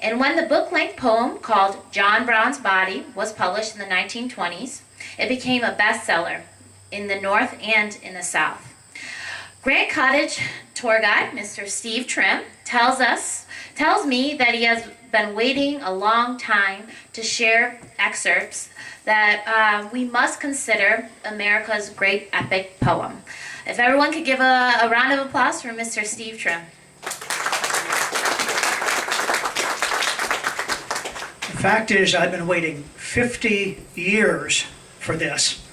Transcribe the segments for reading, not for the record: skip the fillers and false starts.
And when the book-length poem called John Brown's Body was published in the 1920s, it became a bestseller in the North and in the South. Grant Cottage tour guide, Mr. Steve Trimm, tells me that he has been waiting a long time to share excerpts that we must consider America's great epic poem. If everyone could give a round of applause for Mr. Steve Trimm. The fact is, I've been waiting 50 years for this.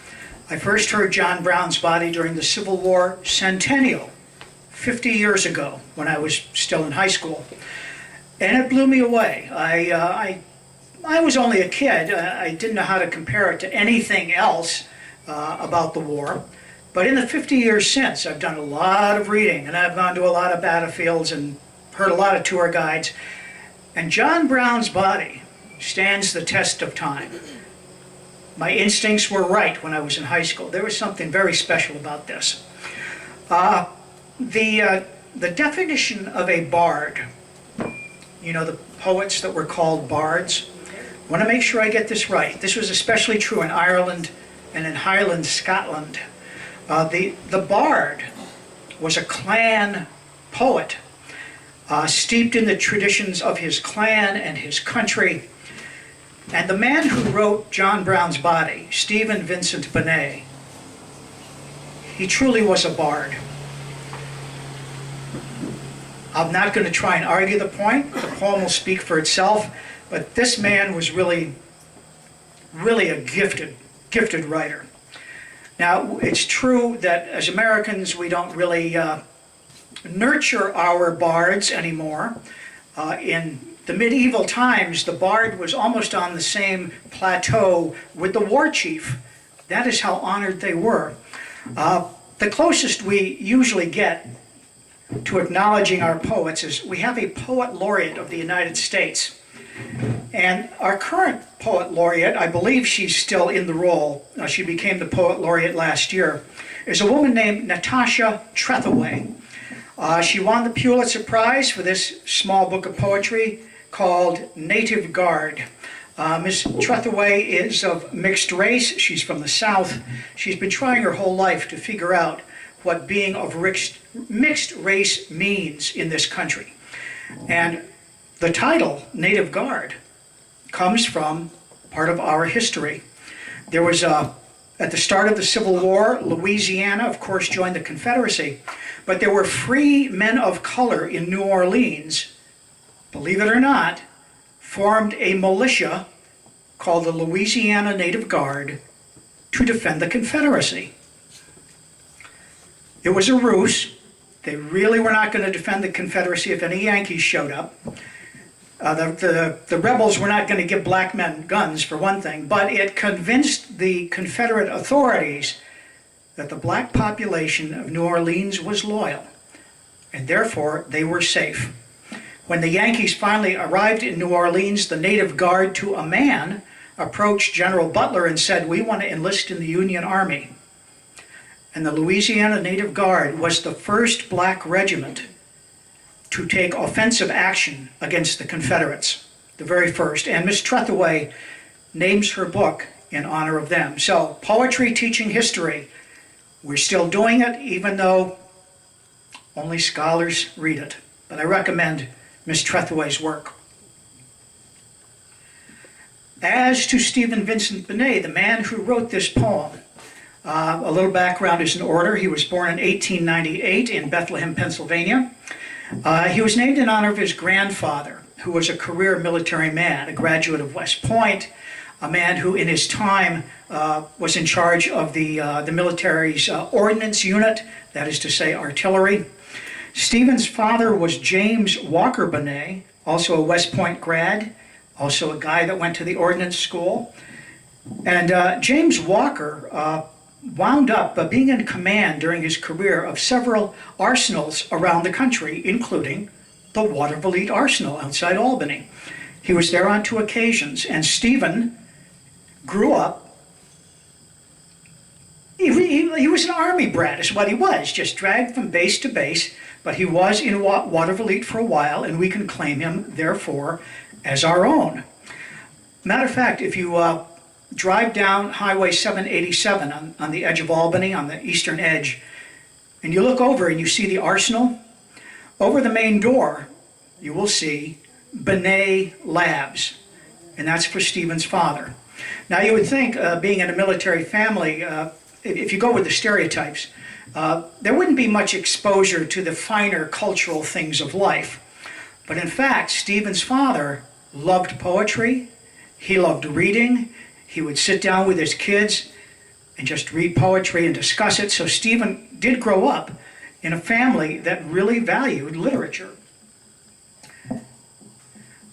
I first heard John Brown's Body during the Civil War centennial, 50 years ago, when I was still in high school. And it blew me away. I was only a kid. I didn't know how to compare it to anything else about the war. But in the 50 years since, I've done a lot of reading, and I've gone to a lot of battlefields and heard a lot of tour guides. And John Brown's Body stands the test of time. My instincts were right when I was in high school. There was something very special about this. The definition of a bard, you know, the poets that were called bards, I want to make sure I get this right. This was especially true in Ireland and in Highland Scotland. The bard was a clan poet, steeped in the traditions of his clan and his country. And the man who wrote John Brown's Body, Stephen Vincent Benet, he truly was a bard. I'm not going to try and argue the point. The poem will speak for itself. But this man was really a gifted writer. Now, it's true that as Americans, we don't really nurture our bards anymore. In the medieval times, the bard was almost on the same plateau with the war chief. That is how honored they were. The closest we usually get to acknowledging our poets is we have a poet laureate of the United States. And our current poet laureate, I believe she's still in the role, she became the poet laureate last year, is a woman named Natasha Trethewey. She won the Pulitzer Prize for this small book of poetry called Native Guard. Miss Trethewey is of mixed race. She's from the South. She's been trying her whole life to figure out what being of mixed race means in this country. And the title, Native Guard, comes from part of our history. There was, at the start of the Civil War, Louisiana, of course, joined the Confederacy, but there were free men of color in New Orleans, believe it or not, formed a militia called the Louisiana Native Guard to defend the Confederacy. It was a ruse. They really were not going to defend the Confederacy if any Yankees showed up. The rebels were not going to give black men guns, for one thing, but it convinced the Confederate authorities that the black population of New Orleans was loyal, and therefore they were safe. When the Yankees finally arrived in New Orleans, the Native Guard, to a man, approached General Butler and said, "We want to enlist in the Union Army." And the Louisiana Native Guard was the first black regiment to take offensive action against the Confederates, the very first. And Miss Trethewey names her book in honor of them. So, poetry teaching history. We're still doing it, even though only scholars read it. But I recommend Miss Trethewey's work. As to Stephen Vincent Benet, the man who wrote this poem, a little background is in order. He was born in 1898 in Bethlehem, Pennsylvania. He was named in honor of his grandfather, who was a career military man, a graduate of West Point, a man who in his time was in charge of the military's ordnance unit, that is to say artillery. Stephen's father was James Walker Benet, also a West Point grad, also a guy that went to the ordnance school. And James Walker wound up being in command during his career of several arsenals around the country, including the Watervliet Arsenal outside Albany. He was there on 2 occasions, and Stephen grew up. He was an army brat, is what he was, just dragged from base to base, but he was in Watervliet for a while, and we can claim him, therefore, as our own. Matter of fact, if you drive down Highway 787 on the edge of Albany, on the eastern edge, and you look over and you see the arsenal, over the main door, you will see Benet Labs, and that's for Stephen's father. Now you would think, being in a military family, if you go with the stereotypes, there wouldn't be much exposure to the finer cultural things of life. But in fact, Stephen's father loved poetry, he loved reading, he would sit down with his kids and just read poetry and discuss it. So Stephen did grow up in a family that really valued literature.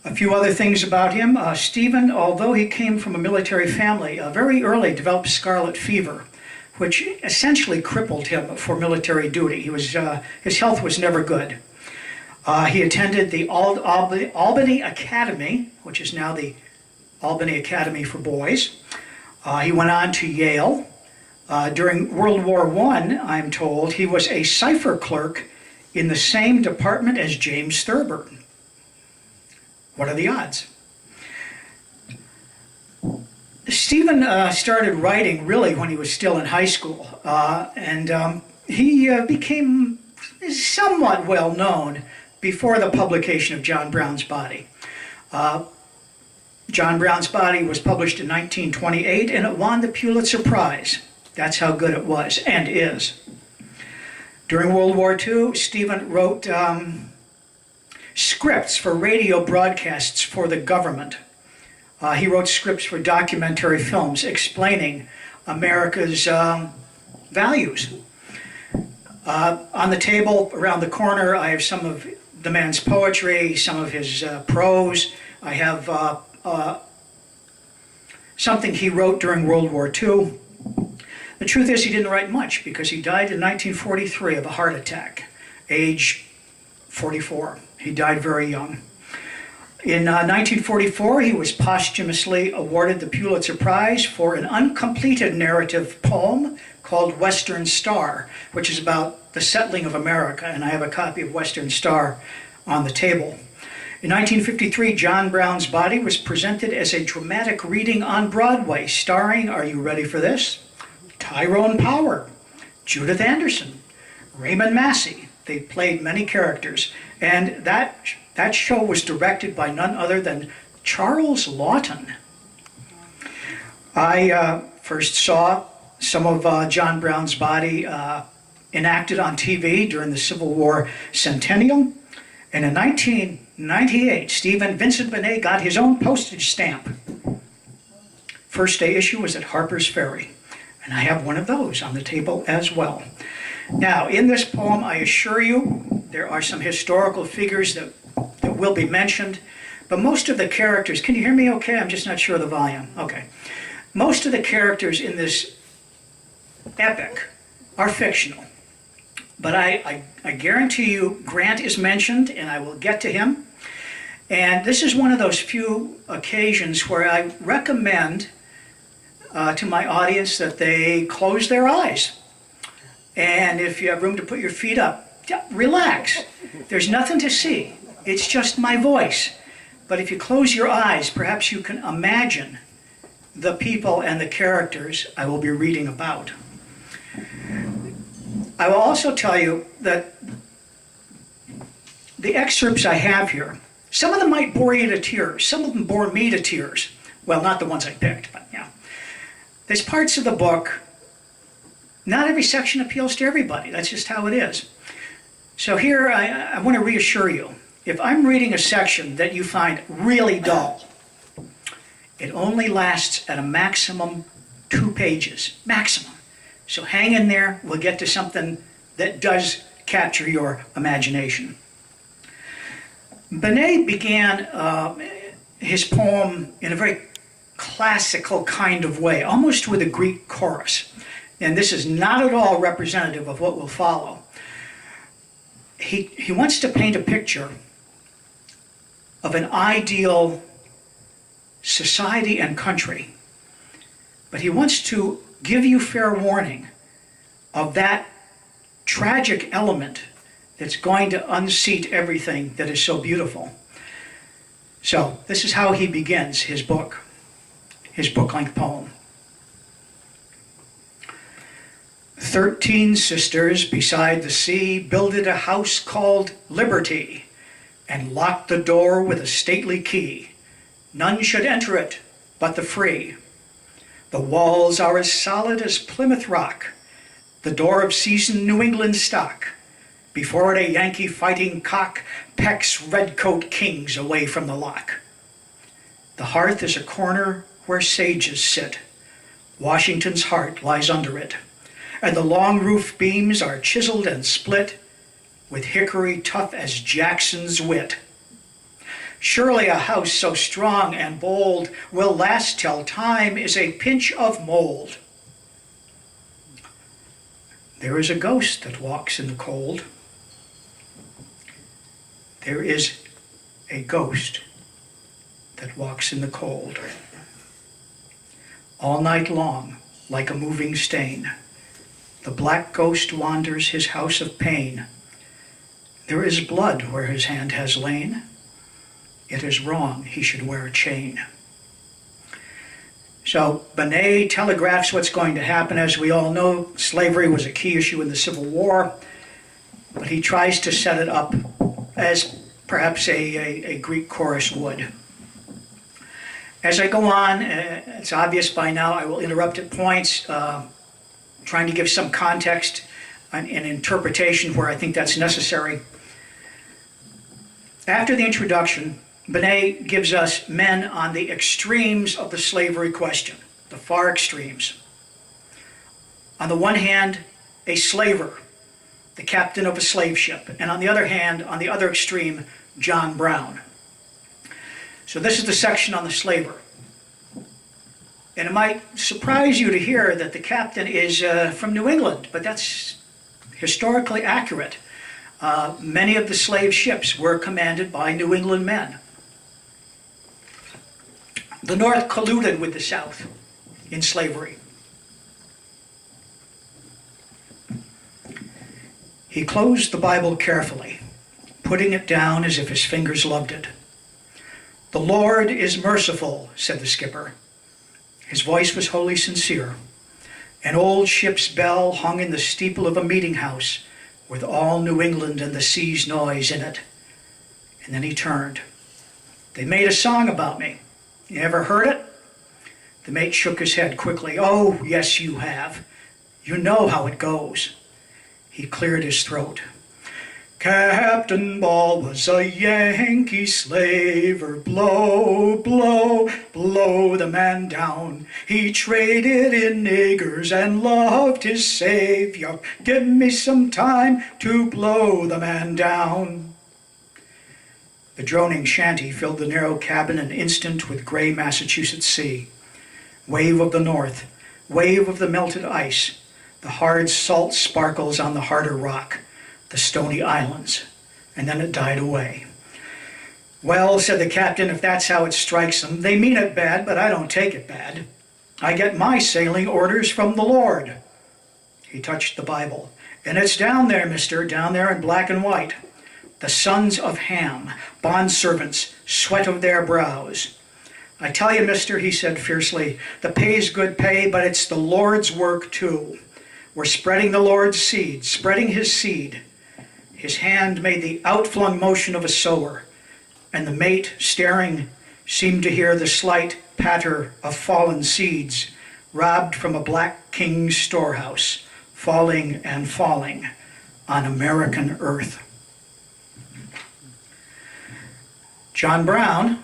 A few other things about him. Stephen, although he came from a military family, very early developed scarlet fever, which essentially crippled him for military duty. His health was never good. He attended the Albany Academy, which is now the Albany Academy for Boys. He went on to Yale. During World War I, I'm told, he was a cipher clerk in the same department as James Thurber. What are the odds? Stephen started writing really when he was still in high school, and he became somewhat well known before the publication of John Brown's Body. John Brown's Body was published in 1928, and it won the Pulitzer Prize. That's how good it was and is. During World War II, Stephen wrote scripts for radio broadcasts for the government. He wrote scripts for documentary films explaining America's values. On the table around the corner, I have some of the man's poetry, some of his prose. I have something he wrote during World War II. The truth is he didn't write much because he died in 1943 of a heart attack, age 44. He died very young. In 1944, he was posthumously awarded the Pulitzer Prize for an uncompleted narrative poem called Western Star, which is about the settling of America, and I have a copy of Western Star on the table. In 1953, John Brown's Body was presented as a dramatic reading on Broadway, starring, are you ready for this? Tyrone Power, Judith Anderson, Raymond Massey. They played many characters, and that show was directed by none other than Charles Lawton. I first saw some of John Brown's Body enacted on TV during the Civil War centennial, and in 1998, Stephen Vincent Benet got his own postage stamp. First day issue was at Harper's Ferry, and I have one of those on the table as well. Now, in this poem, I assure you, there are some historical figures that will be mentioned, but most of the characters, can you hear me okay? I'm just not sure of the volume. Okay. Most of the characters in this epic are fictional, but I guarantee you Grant is mentioned, and I will get to him. And this is one of those few occasions where I recommend to my audience that they close their eyes. And if you have room to put your feet up, relax. There's nothing to see. It's just my voice. But if you close your eyes, perhaps you can imagine the people and the characters I will be reading about. I will also tell you that the excerpts I have here, some of them might bore you to tears. Some of them bore me to tears. Well, not the ones I picked, but yeah. There's parts of the book, not every section appeals to everybody. That's just how it is. So here, I want to reassure you. If I'm reading a section that you find really dull, it only lasts at a maximum 2 pages, maximum. So hang in there. We'll get to something that does capture your imagination. Benet began his poem in a very classical kind of way, almost with a Greek chorus. And this is not at all representative of what will follow. He wants to paint a picture of an ideal society and country, but he wants to give you fair warning of that tragic element that's going to unseat everything that is so beautiful. So this is how he begins his book-length poem. 13 sisters beside the sea builded a house called Liberty, and locked the door with a stately key. None should enter it but the free. The walls are as solid as Plymouth Rock, the door of seasoned New England stock. Before it a Yankee fighting cock pecks redcoat kings away from the lock. The hearth is a corner where sages sit. Washington's heart lies under it. And the long roof beams are chiseled and split with hickory tough as Jackson's wit. Surely a house so strong and bold will last till time is a pinch of mold. There is a ghost that walks in the cold. There is a ghost that walks in the cold. All night long, like a moving stain, the black ghost wanders his house of pain. There is blood where his hand has lain. It is wrong he should wear a chain. So Benet telegraphs what's going to happen. As we all know, slavery was a key issue in the Civil War, but he tries to set it up as perhaps a Greek chorus would. As I go on, it's obvious by now I will interrupt at points, trying to give some context and interpretation where I think that's necessary. After the introduction, Benet gives us men on the extremes of the slavery question, the far extremes. On the one hand, a slaver, the captain of a slave ship, and on the other hand, on the other extreme, John Brown. So this is the section on the slaver. And it might surprise you to hear that the captain is from New England, but that's historically accurate. Many of the slave ships were commanded by New England men. The North colluded with the South in slavery. He closed the Bible carefully, putting it down as if his fingers loved it. "The Lord is merciful," said the skipper. His voice was wholly sincere. An old ship's bell hung in the steeple of a meeting house with all New England and the sea's noise in it. And then he turned. "They made a song about me. You ever heard it?" The mate shook his head quickly. "Oh, yes, you have. You know how it goes." He cleared his throat. "Captain Ball was a Yankee slaver. Blow, blow, blow the man down. He traded in niggers and loved his savior. Give me some time to blow the man down." The droning shanty filled the narrow cabin an instant with gray Massachusetts sea. Wave of the north, wave of the melted ice, the hard salt sparkles on the harder rock, the stony islands, and then it died away. "Well," said the captain, "if that's how it strikes them, they mean it bad, but I don't take it bad. I get my sailing orders from the Lord." He touched the Bible. "And it's down there, mister, down there in black and white. The sons of Ham, bondservants, sweat of their brows. I tell you, mister," he said fiercely, "the pay's good pay, but it's the Lord's work too. We're spreading the Lord's seed, spreading his seed." His hand made the outflung motion of a sower, and the mate, staring, seemed to hear the slight patter of fallen seeds, robbed from a black king's storehouse, falling and falling on American earth. John Brown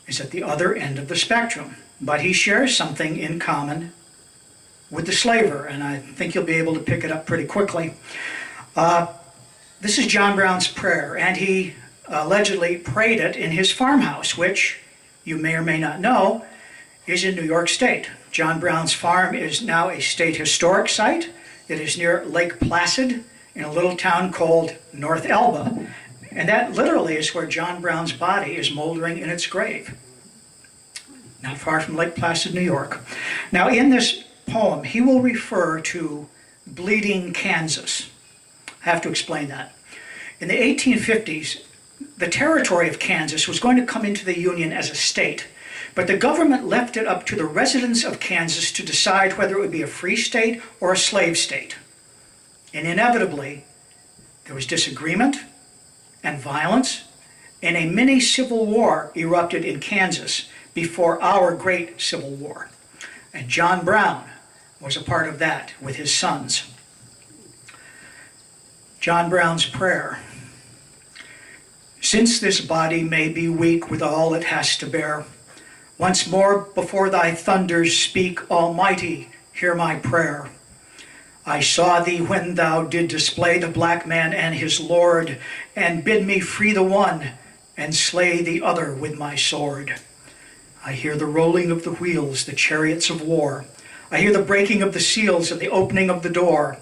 is at the other end of the spectrum, but he shares something in common with the slaver, and I think you'll be able to pick it up pretty quickly. This is John Brown's prayer, and he allegedly prayed it in his farmhouse, which you may or may not know is in New York State. John Brown's farm is now a state historic site. It is near Lake Placid in a little town called North Elba, and that literally is where John Brown's body is moldering in its grave, not far from Lake Placid, New York. Now, in this poem, he will refer to bleeding Kansas. I have to explain that. In the 1850s, the territory of Kansas was going to come into the Union as a state, but the government left it up to the residents of Kansas to decide whether it would be a free state or a slave state. And inevitably, there was disagreement and violence, and a mini civil war erupted in Kansas before our great Civil War. And John Brown was a part of that with his sons. John Brown's prayer. Since this body may be weak with all it has to bear, once more before thy thunders speak, Almighty, hear my prayer. I saw thee when thou did display the black man and his lord, and bid me free the one and slay the other with my sword. I hear the rolling of the wheels, the chariots of war. I hear the breaking of the seals and the opening of the door.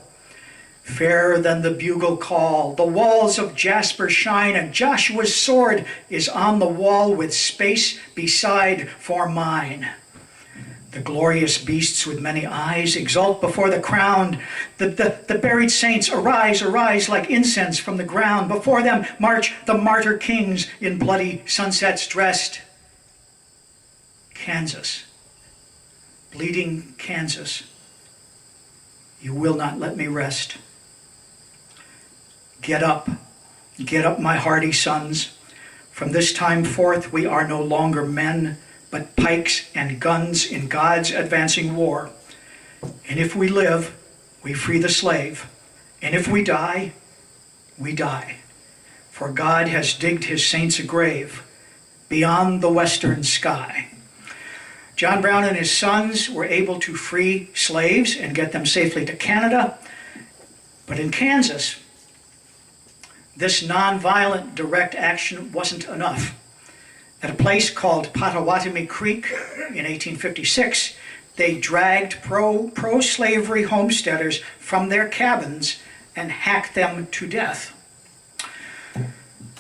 Fairer than the bugle call, the walls of jasper shine, and Joshua's sword is on the wall with space beside for mine. The glorious beasts with many eyes exult before the crown. The buried saints arise, arise like incense from the ground. Before them march the martyr kings in bloody sunsets dressed. Kansas, bleeding Kansas, you will not let me rest. Get up, my hardy sons. From this time forth we are no longer men, but pikes and guns in God's advancing war. And if we live, we free the slave. And if we die, we die. For God has digged his saints a grave beyond the western sky. John Brown and his sons were able to free slaves and get them safely to Canada. But in Kansas, this nonviolent direct action wasn't enough. At a place called Pottawatomie Creek in 1856, they dragged pro-slavery homesteaders from their cabins and hacked them to death.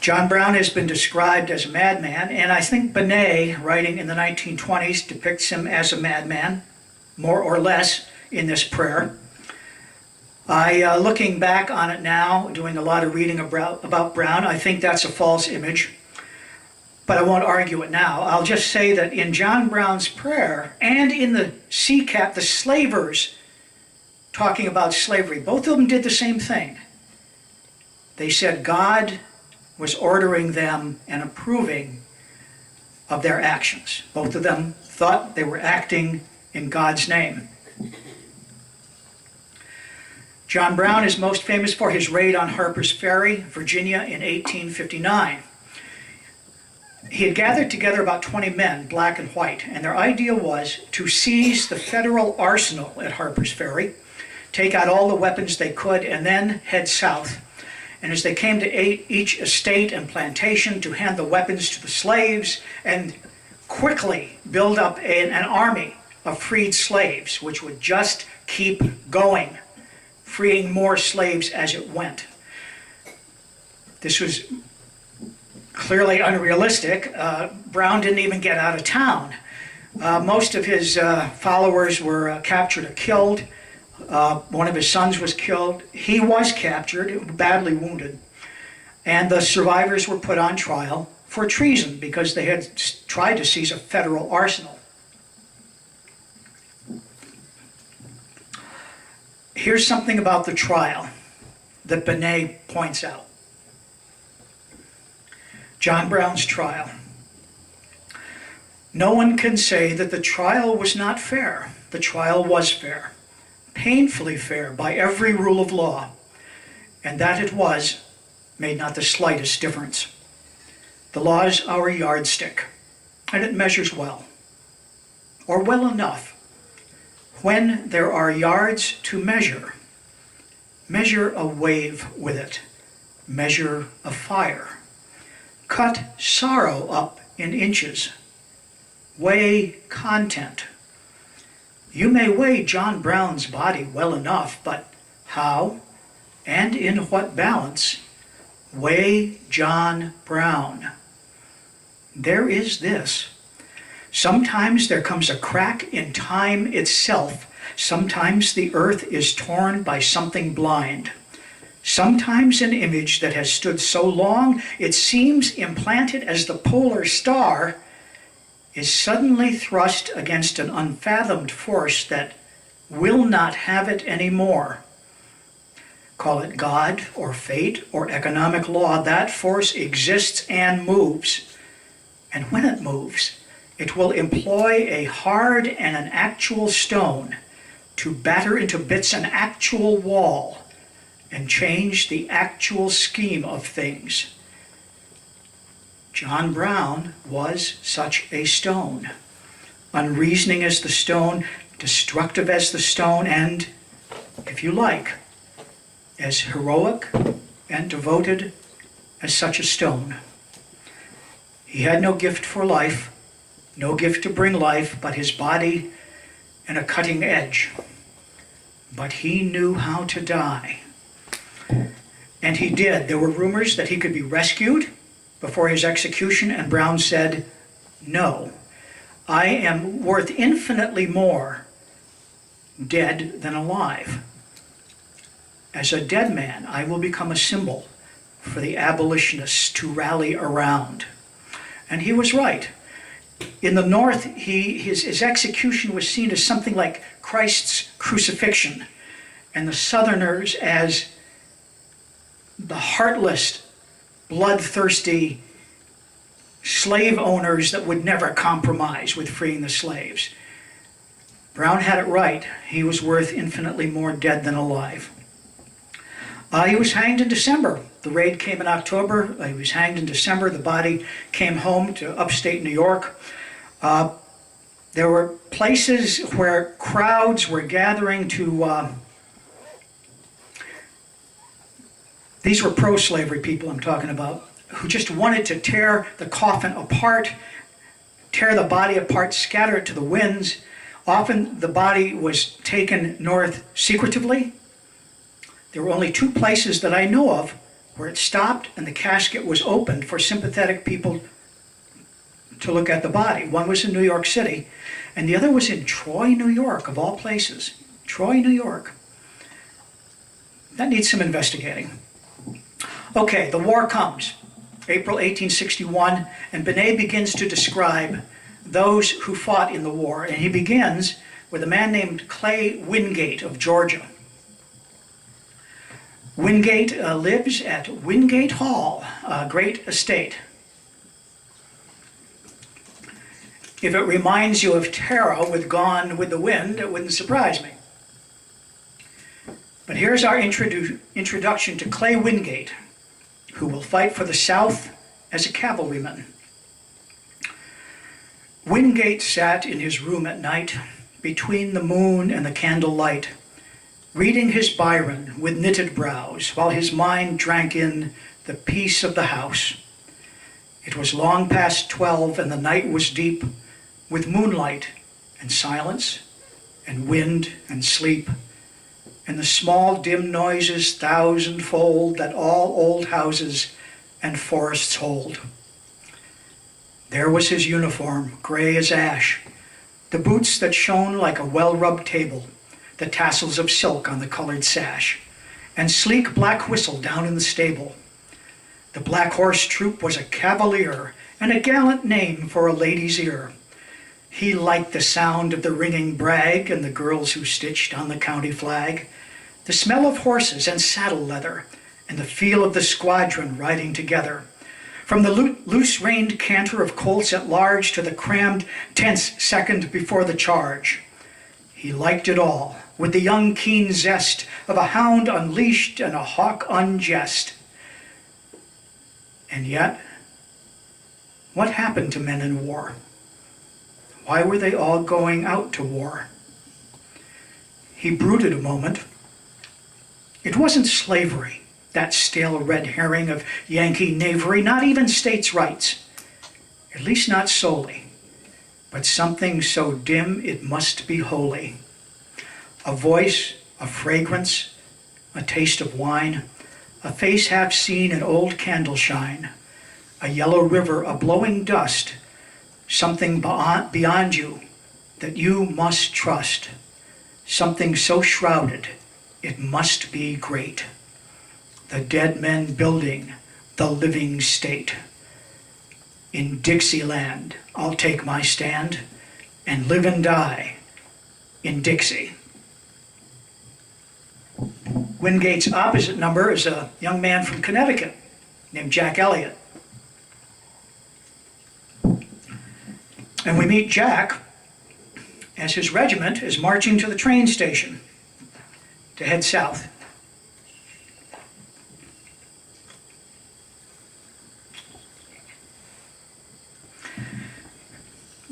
John Brown has been described as a madman, and I think Benet, writing in the 1920s, depicts him as a madman, more or less, in this prayer. Looking back on it now, doing a lot of reading about Brown, I think that's a false image. But I won't argue it now. I'll just say that in John Brown's prayer and in the CCAP, the slavers talking about slavery, both of them did the same thing. They said God was ordering them and approving of their actions. Both of them thought they were acting in God's name. John Brown is most famous for his raid on Harper's Ferry, Virginia in 1859. He had gathered together about 20 men, black and white, and their idea was to seize the federal arsenal at Harper's Ferry, take out all the weapons they could, and then head south. And as they came to each estate and plantation to hand the weapons to the slaves and quickly build up an army of freed slaves, which would just keep going, freeing more slaves as it went. This was clearly unrealistic. Brown didn't even get out of town. Most of his followers were captured or killed. One of his sons was killed. He was captured, badly wounded. And the survivors were put on trial for treason because they had tried to seize a federal arsenal. Here's something about the trial that Benet points out. John Brown's trial. No one can say that the trial was not fair. The trial was fair, painfully fair by every rule of law, and that it was made not the slightest difference. The law is our yardstick, and it measures well, or well enough. When there are yards to measure, measure a wave with it, measure a fire. Cut sorrow up in inches. Weigh content. You may weigh John Brown's body well enough, but how and in what balance weigh John Brown? There is this. Sometimes there comes a crack in time itself. Sometimes the earth is torn by something blind. sometimes an image that has stood so long it seems implanted as the polar star, is suddenly thrust against an unfathomed force that will not have it anymore. Call it God or fate or economic law, that force exists and moves. And when it moves, it will employ a hard and an actual stone to batter into bits an actual wall and change the actual scheme of things. John Brown was such a stone, unreasoning as the stone, destructive as the stone, and, if you like, as heroic and devoted as such a stone. He had no gift for life, no gift to bring life, but his body and a cutting edge. But he knew how to die. And he did. There were rumors that he could be rescued before his execution, and Brown said, "No, I am worth infinitely more dead than alive. As a dead man, I will become a symbol for the abolitionists to rally around." And he was right. In the North, his execution was seen as something like Christ's crucifixion, and the Southerners as the heartless, bloodthirsty slave owners that would never compromise with freeing the slaves. Brown had it right. He was worth infinitely more dead than alive. He was hanged in December. The raid came in October. He was hanged in December. The body came home to upstate New York. There were places where crowds were gathering to... These were pro-slavery people I'm talking about, who just wanted to tear the coffin apart, tear the body apart, scatter it to the winds. Often the body was taken north secretively. There were only two places that I know of where it stopped and the casket was opened for sympathetic people to look at the body. One was in New York City, and the other was in Troy, New York, of all places. Troy, New York. That needs some investigating. Okay, the war comes, April 1861, and Benet begins to describe those who fought in the war, and he begins with a man named Clay Wingate of Georgia. Wingate lives at Wingate Hall, a great estate. If it reminds you of Tara with Gone with the Wind, it wouldn't surprise me. But here's our introduction to Clay Wingate, who will fight for the South as a cavalryman. Wingate sat in his room at night, between the moon and the candlelight, reading his Byron with knitted brows, while his mind drank in the peace of the house. It was long past 12, and the night was deep, with moonlight and silence and wind and sleep, and the small dim noises thousandfold that all old houses and forests hold. There was his uniform, gray as ash, the boots that shone like a well-rubbed table, the tassels of silk on the colored sash, and sleek black whistle down in the stable. The Black Horse Troop was a cavalier, and a gallant name for a lady's ear. He liked the sound of the ringing brag and the girls who stitched on the county flag, the smell of horses and saddle leather, and the feel of the squadron riding together. From the loose-reined canter of colts at large to the crammed, tense second before the charge. He liked it all, with the young keen zest of a hound unleashed and a hawk unjest. And yet, what happened to men in war? Why were they all going out to war? He brooded a moment. It wasn't slavery, that stale red herring of Yankee knavery, not even states' rights, at least not solely, but something so dim it must be holy. A voice, a fragrance, a taste of wine, a face half seen in old candle shine, a yellow river, a blowing dust, something beyond you that you must trust, something so shrouded it must be great. the dead men building the living state. In Dixieland, I'll take my stand and live and die in Dixie. Wingate's opposite number is a young man from Connecticut named Jack Elliott. And we meet Jack as his regiment is marching to the train station to head south.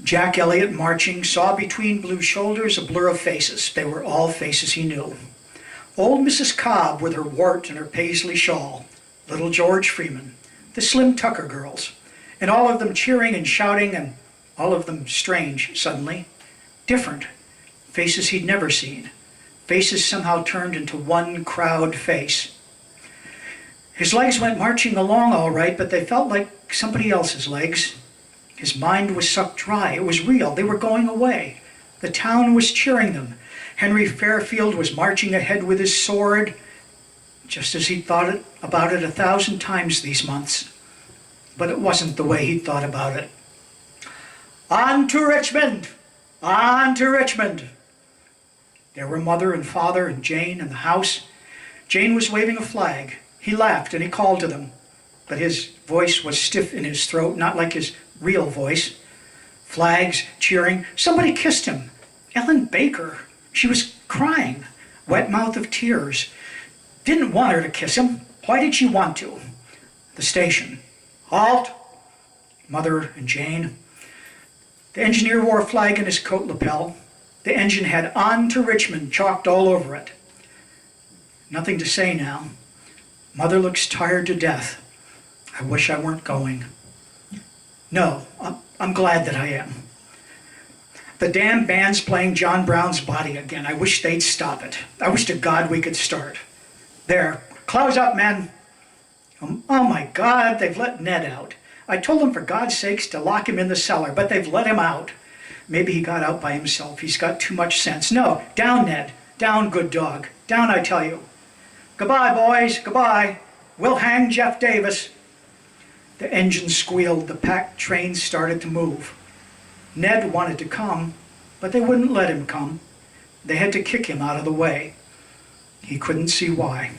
Jack Elliott, marching, saw between blue shoulders a blur of faces. They were all faces he knew. Old Mrs. Cobb with her wart and her paisley shawl, little George Freeman, the Slim Tucker girls, and all of them cheering and shouting, and all of them strange suddenly, different, faces he'd never seen, faces somehow turned into one crowd face. His legs went marching along all right, but they felt like somebody else's legs. His mind was sucked dry. It was real. They were going away. The town was cheering them. Henry Fairfield was marching ahead with his sword, just as he'd thought about it 1,000 times these months. But it wasn't the way he'd thought about it. On to Richmond! On to Richmond! There were Mother and Father and Jane in the house. Jane was waving a flag. He laughed and he called to them, but his voice was stiff in his throat, not like his real voice. Flags, cheering. Somebody kissed him. Ellen Baker. She was crying, wet mouth of tears. Didn't want her to kiss him. Why did she want to? The station. Halt! Mother and Jane. The engineer wore a flag in his coat lapel. The engine had "On to Richmond" chalked all over it. Nothing to say now. Mother looks tired to death. I wish I weren't going. No, I'm glad that I am. The damn band's playing John Brown's Body again. I wish they'd stop it. I wish to God we could start. There, close up, men. Oh my God, they've let Ned out. I told them for God's sakes to lock him in the cellar, but they've let him out. Maybe he got out by himself. He's got too much sense. No, down, Ned. Down, good dog. Down, I tell you. Goodbye, boys. Goodbye. We'll hang Jeff Davis. The engine squealed. The packed train started to move. Ned wanted to come, but they wouldn't let him come. They had to kick him out of the way. He couldn't see why.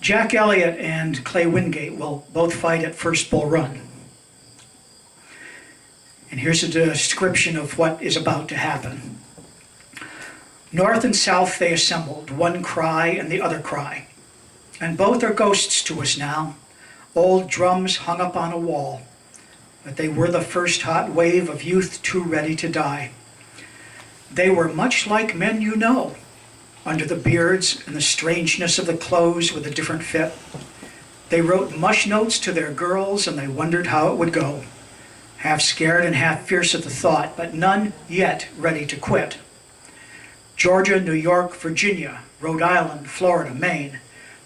Jack Elliott and Clay Wingate will both fight at First Bull Run. And here's a description of what is about to happen. North and south they assembled, one cry and the other cry. And both are ghosts to us now, old drums hung up on a wall. But they were the first hot wave of youth too ready to die. They were much like men you know, under the beards and the strangeness of the clothes with a different fit. They wrote mush notes to their girls and they wondered how it would go. Half scared and half fierce at the thought, but none yet ready to quit. Georgia, New York, Virginia, Rhode Island, Florida, Maine,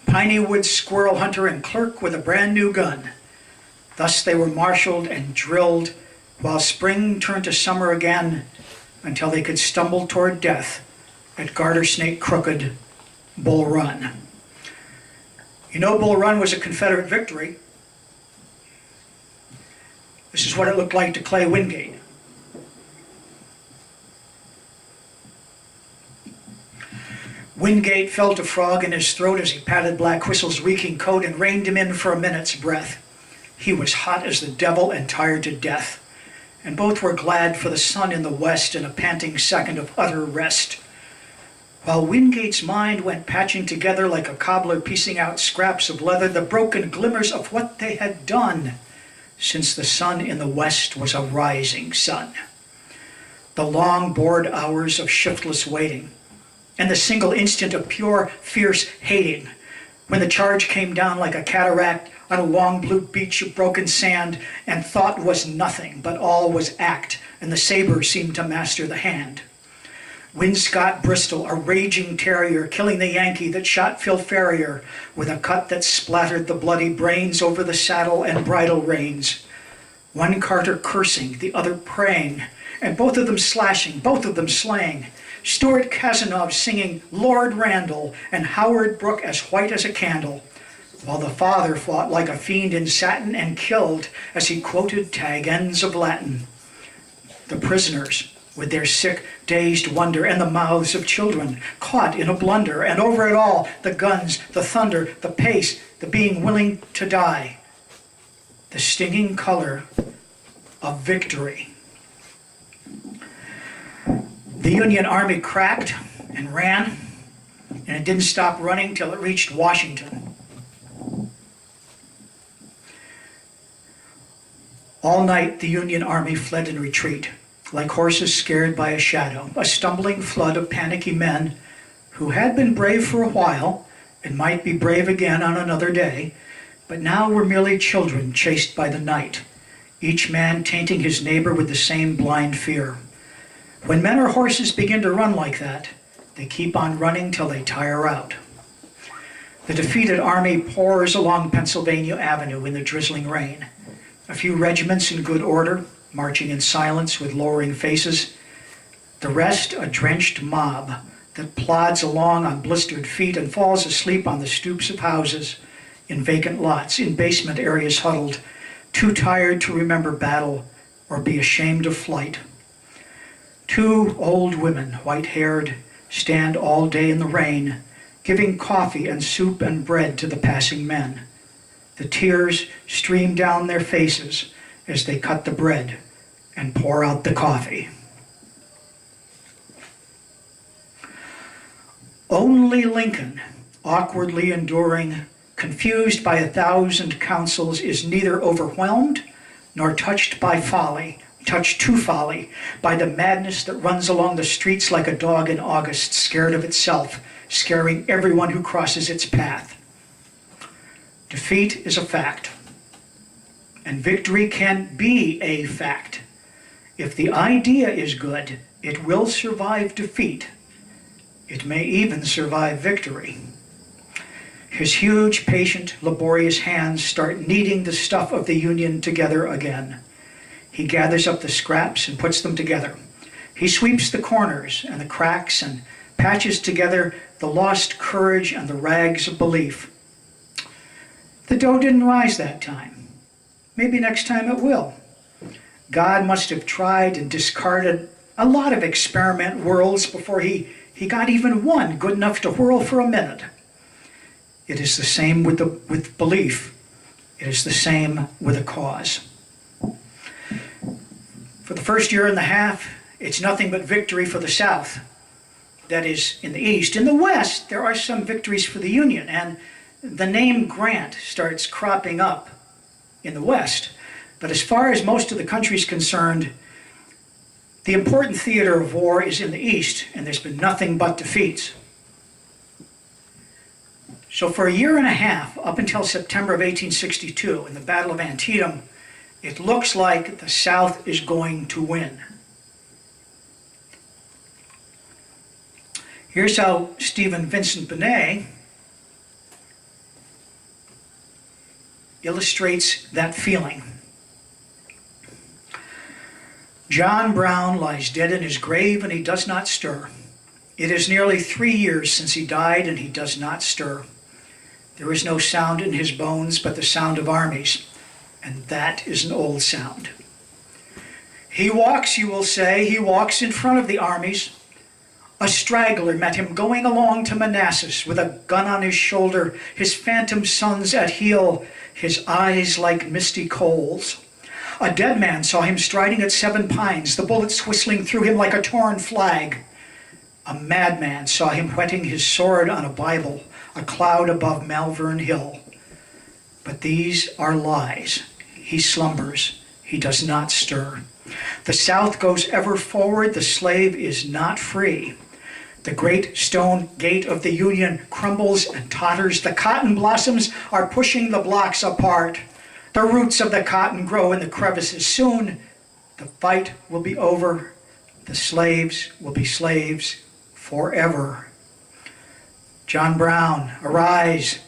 piney woods squirrel hunter and clerk with a brand new gun. Thus they were marshaled and drilled while spring turned to summer again until they could stumble toward death at Garter Snake Crooked Bull Run. You know Bull Run was a Confederate victory. This is what it looked like to Clay Wingate. Wingate felt a frog in his throat as he patted Black Whistle's reeking coat and reined him in for a minute's breath. He was hot as the devil and tired to death, and both were glad for the sun in the west and a panting second of utter rest. While Wingate's mind went patching together like a cobbler piecing out scraps of leather the broken glimmers of what they had done, since the sun in the west was a rising sun. The long bored hours of shiftless waiting, and the single instant of pure, fierce hating, when the charge came down like a cataract on a long blue beach of broken sand, and thought was nothing, but all was act, and the saber seemed to master the hand. Winscott Bristol, a raging terrier, killing the Yankee that shot Phil Ferrier with a cut that splattered the bloody brains over the saddle and bridle reins. One Carter cursing, the other praying, and both of them slashing, both of them slaying. Stuart Cazenove singing Lord Randall, and Howard Brooke as white as a candle, while the father fought like a fiend in satin and killed as he quoted tag ends of Latin. The prisoners, with their sick, dazed wonder, and the mouths of children, caught in a blunder, and over it all, the guns, the thunder, the pace, the being willing to die, the stinging color of victory. The Union Army cracked and ran, and it didn't stop running till it reached Washington. All night the Union Army fled in retreat, like horses scared by a shadow, a stumbling flood of panicky men who had been brave for a while and might be brave again on another day, but now were merely children chased by the night, each man tainting his neighbor with the same blind fear. When men or horses begin to run like that, they keep on running till they tire out. The defeated army pours along Pennsylvania Avenue in the drizzling rain. A few regiments in good order, marching in silence with lowering faces. The rest a drenched mob that plods along on blistered feet and falls asleep on the stoops of houses, in vacant lots, in basement areas huddled, too tired to remember battle or be ashamed of flight. 2 old women, white-haired, stand all day in the rain, giving coffee and soup and bread to the passing men. The tears stream down their faces as they cut the bread and pour out the coffee. Only Lincoln, awkwardly enduring, confused by 1,000 counsels, is neither overwhelmed nor touched to folly, by the madness that runs along the streets like a dog in August, scared of itself, scaring everyone who crosses its path. Defeat is a fact, and victory can be a fact. If the idea is good, it will survive defeat. It may even survive victory. His huge, patient, laborious hands start kneading the stuff of the Union together again. He gathers up the scraps and puts them together. He sweeps the corners and the cracks and patches together the lost courage and the rags of belief. The dough didn't rise that time. Maybe next time it will. God must have tried and discarded a lot of experiment whirls before he got even one good enough to whirl for a minute. It is the same with belief. It is the same with a cause. For the first year and a half, it's nothing but victory for the South. That is, in the East. In the West, there are some victories for the Union, and the name Grant starts cropping up in the West. But as far as most of the country is concerned, the important theater of war is in the East, and there's been nothing but defeats. So for a year and a half, up until September of 1862, in the Battle of Antietam, it looks like the South is going to win. Here's how Stephen Vincent Benet illustrates that feeling. John Brown lies dead in his grave, and he does not stir. It is nearly 3 years since he died, and he does not stir. There is no sound in his bones but the sound of armies, and that is an old sound. He walks, you will say, he walks in front of the armies. A straggler met him going along to Manassas with a gun on his shoulder, his phantom sons at heel, his eyes like misty coals. A dead man saw him striding at 7 Pines, the bullets whistling through him like a torn flag. A madman saw him whetting his sword on a Bible, a cloud above Malvern Hill. But these are lies. He slumbers. He does not stir. The South goes ever forward. The slave is not free. The great stone gate of the Union crumbles and totters. The cotton blossoms are pushing the blocks apart. The roots of the cotton grow in the crevices. Soon the fight will be over. The slaves will be slaves forever. John Brown, arise,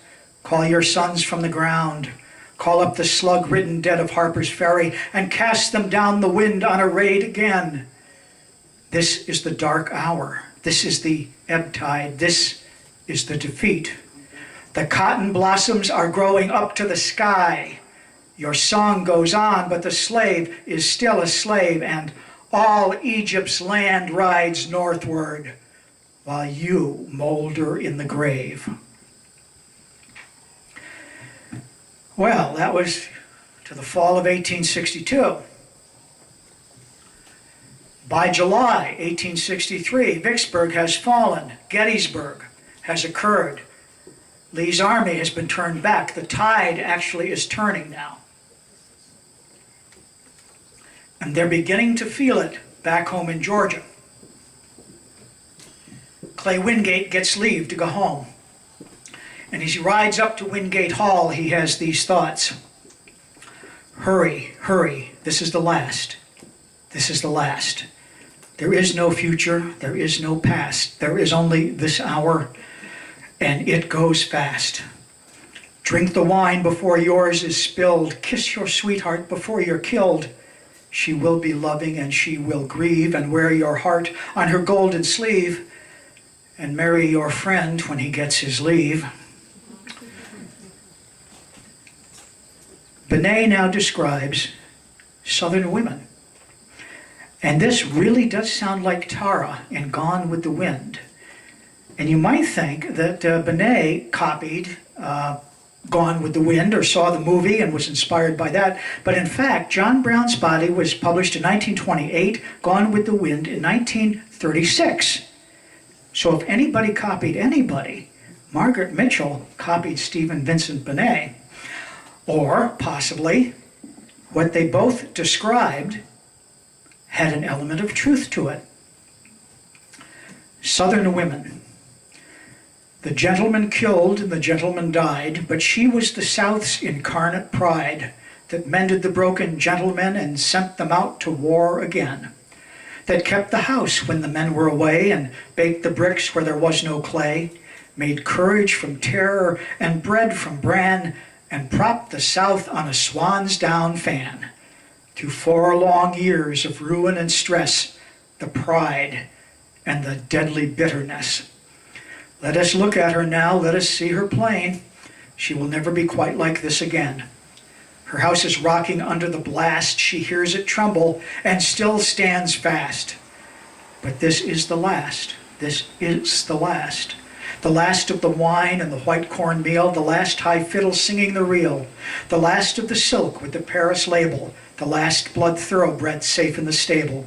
call your sons from the ground. Call up the slug-ridden dead of Harper's Ferry and cast them down the wind on a raid again. This is the dark hour. This is the ebb tide. This is the defeat. The cotton blossoms are growing up to the sky. Your song goes on, but the slave is still a slave, and all Egypt's land rides northward, while you molder in the grave. Well, that was to the fall of 1862. By July 1863, Vicksburg has fallen. Gettysburg has occurred. Lee's army has been turned back. The tide actually is turning now. And they're beginning to feel it back home in Georgia. Clay Wingate gets leave to go home. And as he rides up to Wingate Hall, he has these thoughts. Hurry, hurry, this is the last. This is the last. There is no future, there is no past. There is only this hour, and it goes fast. Drink the wine before yours is spilled. Kiss your sweetheart before you're killed. She will be loving and she will grieve, and wear your heart on her golden sleeve, and marry your friend when he gets his leave. Benet now describes Southern women. And this really does sound like Tara in Gone with the Wind. And you might think that Benet copied Gone with the Wind or saw the movie and was inspired by that. But in fact, John Brown's Body was published in 1928, Gone with the Wind in 1936. So if anybody copied anybody, Margaret Mitchell copied Stephen Vincent Benet. Or possibly what they both described had an element of truth to it. Southern women. The gentleman killed and the gentleman died, but she was the South's incarnate pride that mended the broken gentlemen and sent them out to war again, that kept the house when the men were away and baked the bricks where there was no clay, made courage from terror and bread from bran, and propped the South on a swan's down fan. Through 4 long years of ruin and stress, the pride and the deadly bitterness. Let us look at her now, let us see her plain. She will never be quite like this again. Her house is rocking under the blast, she hears it tremble and still stands fast. But this is the last, this is the last. The last of the wine and the white corn meal, the last high fiddle singing the reel, the last of the silk with the Paris label, the last blood thoroughbred safe in the stable.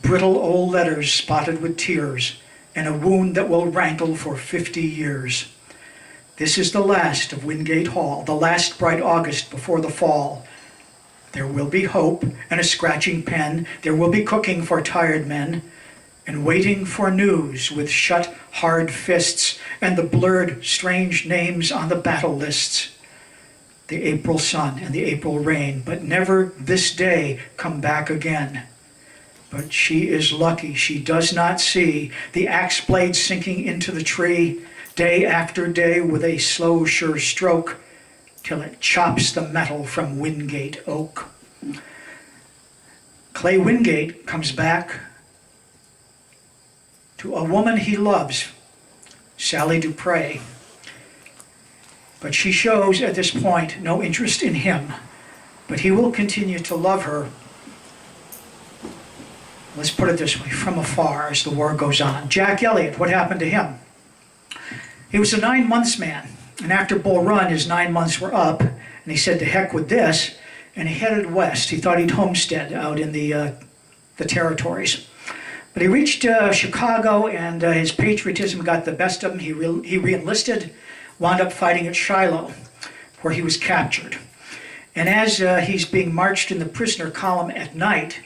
Brittle old letters spotted with tears, and a wound that will rankle for 50 years. This is the last of Wingate Hall, the last bright August before the fall. There will be hope and a scratching pen, there will be cooking for tired men, and waiting for news with shut, hard fists and the blurred, strange names on the battle lists. The April sun and the April rain, but never this day come back again. But she is lucky she does not see the axe blade sinking into the tree, day after day with a slow, sure stroke, till it chops the metal from Wingate oak. Clay Wingate comes back to a woman he loves, Sally Dupre. But she shows at this point no interest in him, but he will continue to love her. Let's put it this way, from afar as the war goes on. Jack Elliott, what happened to him? He was a 9 months man, and after Bull Run, his 9 months were up, and he said, to heck with this, and he headed west. He thought he'd homestead out in the territories. But he reached Chicago, and his patriotism got the best of him. He re-enlisted, wound up fighting at Shiloh, where he was captured. And as he's being marched in the prisoner column at night,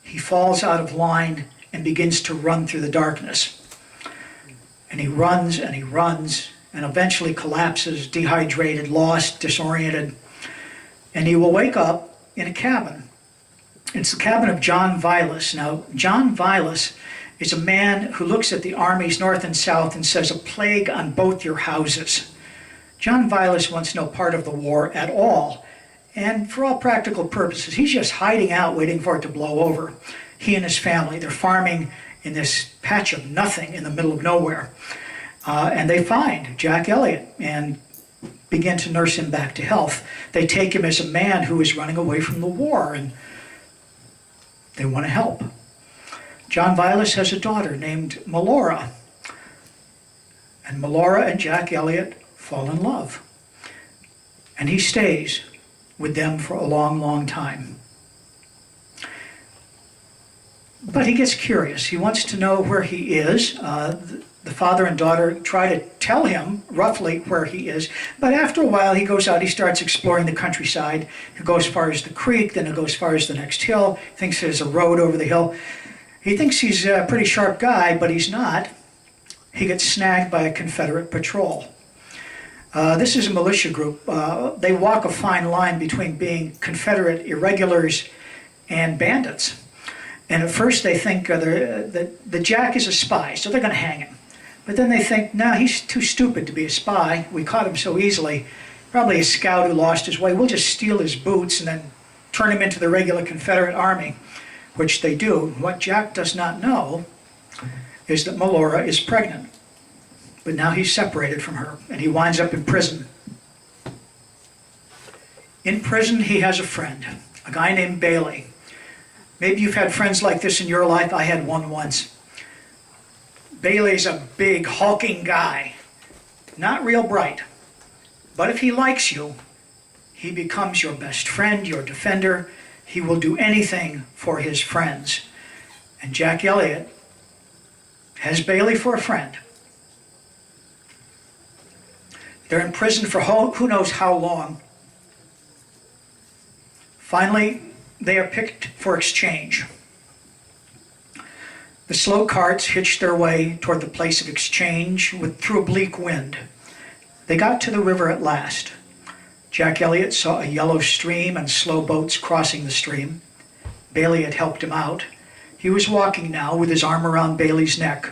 he falls out of line and begins to run through the darkness. And he runs and he runs and eventually collapses, dehydrated, lost, disoriented. And he will wake up in a cabin. It's the cabin of John Vilas. Now, John Vilas is a man who looks at the armies north and south and says, a plague on both your houses. John Vilas wants no part of the war at all. And for all practical purposes, he's just hiding out, waiting for it to blow over. He and his family, they're farming in this patch of nothing in the middle of nowhere. And they find Jack Elliott and begin to nurse him back to health. They take him as a man who is running away from the war, and they want to help. John Vilas has a daughter named Melora, and Melora and Jack Elliott fall in love. And he stays with them for a long, long time. But he gets curious. He wants to know where he is. The father and daughter try to tell him roughly where he is, but after a while he goes out, he starts exploring the countryside. He goes as far as the creek, then he goes as far as the next hill, thinks there's a road over the hill. He thinks he's a pretty sharp guy, but he's not. He gets snagged by a Confederate patrol. This is a militia group. They walk a fine line between being Confederate irregulars and bandits. And at first they think that Jack is a spy, so they're going to hang him. But then they think, no, he's too stupid to be a spy. We caught him so easily. Probably a scout who lost his way. We'll just steal his boots and then turn him into the regular Confederate army, which they do. What Jack does not know is that Melora is pregnant. But now he's separated from her, and he winds up in prison. In prison, he has a friend, a guy named Bailey. Maybe you've had friends like this in your life. I had one once. Bailey's a big, hulking guy. Not real bright. But if he likes you, he becomes your best friend, your defender. He will do anything for his friends. And Jack Elliott has Bailey for a friend. They're in prison for who knows how long. Finally, they are picked for exchange. The slow carts hitched their way toward the place of exchange through a bleak wind. They got to the river at last. Jack Elliott saw a yellow stream and slow boats crossing the stream. Bailey had helped him out. He was walking now with his arm around Bailey's neck.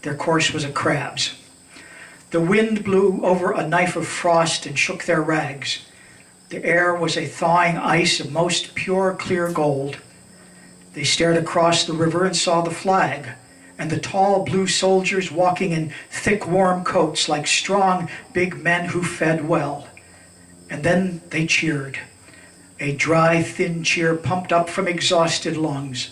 Their course was a crab's. The wind blew over a knife of frost and shook their rags. The air was a thawing ice of most pure, clear gold. They stared across the river and saw the flag, and the tall blue soldiers walking in thick, warm coats like strong, big men who fed well. And then they cheered, a dry, thin cheer pumped up from exhausted lungs.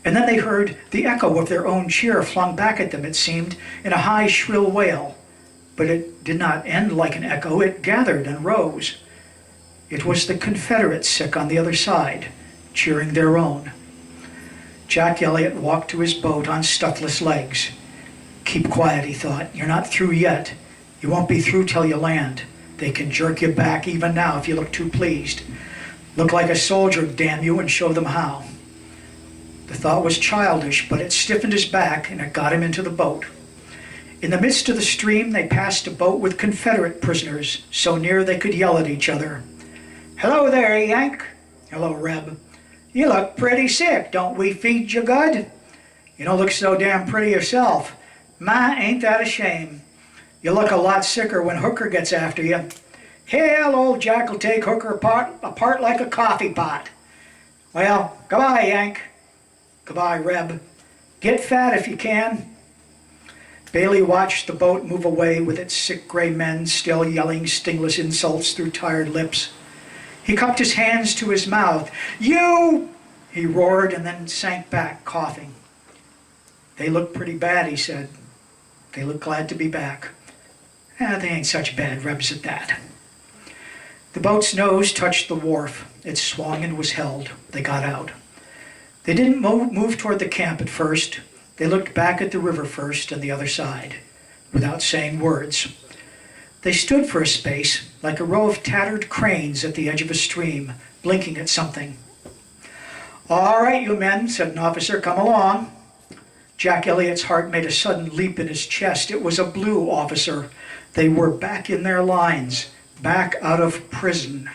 And then they heard the echo of their own cheer flung back at them, it seemed, in a high, shrill wail. But it did not end like an echo. It gathered and rose. It was the Confederates sick on the other side, cheering their own. Jack Elliott walked to his boat on stuffless legs. Keep quiet, he thought. You're not through yet. You won't be through till you land. They can jerk you back even now if you look too pleased. Look like a soldier, damn you, and show them how. The thought was childish, but it stiffened his back and it got him into the boat. In the midst of the stream, they passed a boat with Confederate prisoners, so near they could yell at each other. Hello there, Yank. Hello, Reb. You look pretty sick. Don't we feed you good? You don't look so damn pretty yourself. My, ain't that a shame. You look a lot sicker when Hooker gets after you. Hell, old Jack'll take Hooker apart like a coffee pot. Well, goodbye, Yank. Goodbye, Reb. Get fat if you can. Bailey watched the boat move away with its sick gray men still yelling stingless insults through tired lips. He cupped his hands to his mouth. You! He roared and then sank back, coughing. They look pretty bad, he said. They look glad to be back. They ain't such bad rebs at that. The boat's nose touched the wharf. It swung and was held. They got out. They didn't move toward the camp at first. They looked back at the river first and the other side, without saying words. They stood for a space, like a row of tattered cranes at the edge of a stream, blinking at something. All right, you men, said an officer, come along. Jack Elliott's heart made a sudden leap in his chest. It was a blue officer. They were back in their lines, back out of prison.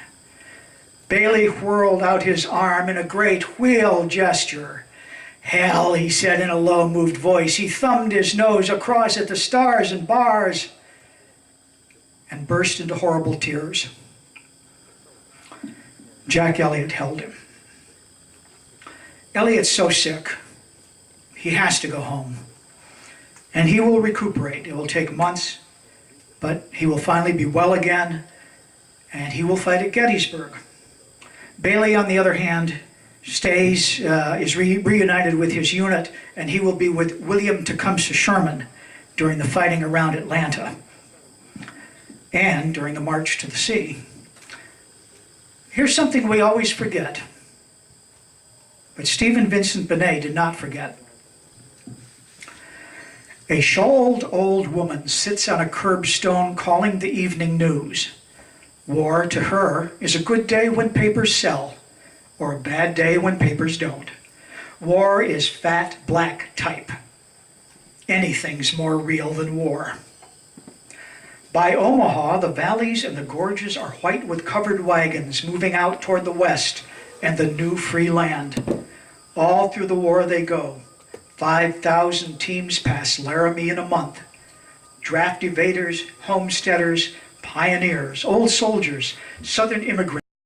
Bailey whirled out his arm in a great wheel gesture. Hell, he said in a low, moved voice. He thumbed his nose across at the stars and bars and burst into horrible tears. Jack Elliott held him. Elliott's so sick. he has to go home. And he will recuperate. It will take months, but he will finally be well again, and he will fight at Gettysburg. Bailey, on the other hand, is reunited with his unit, and he will be with William Tecumseh Sherman during the fighting around Atlanta and during the March to the Sea. Here's something we always forget, but Stephen Vincent Benet did not forget. A shawled old woman sits on a curbstone calling the evening news. War, to her, is a good day when papers sell, or a bad day when papers don't. War is fat, black type. Anything's more real than war. By Omaha, the valleys and the gorges are white with covered wagons moving out toward the west and the new free land. All through the war they go. 5,000 teams pass Laramie in a month. Draft evaders, homesteaders, pioneers, old soldiers, southern immigrants.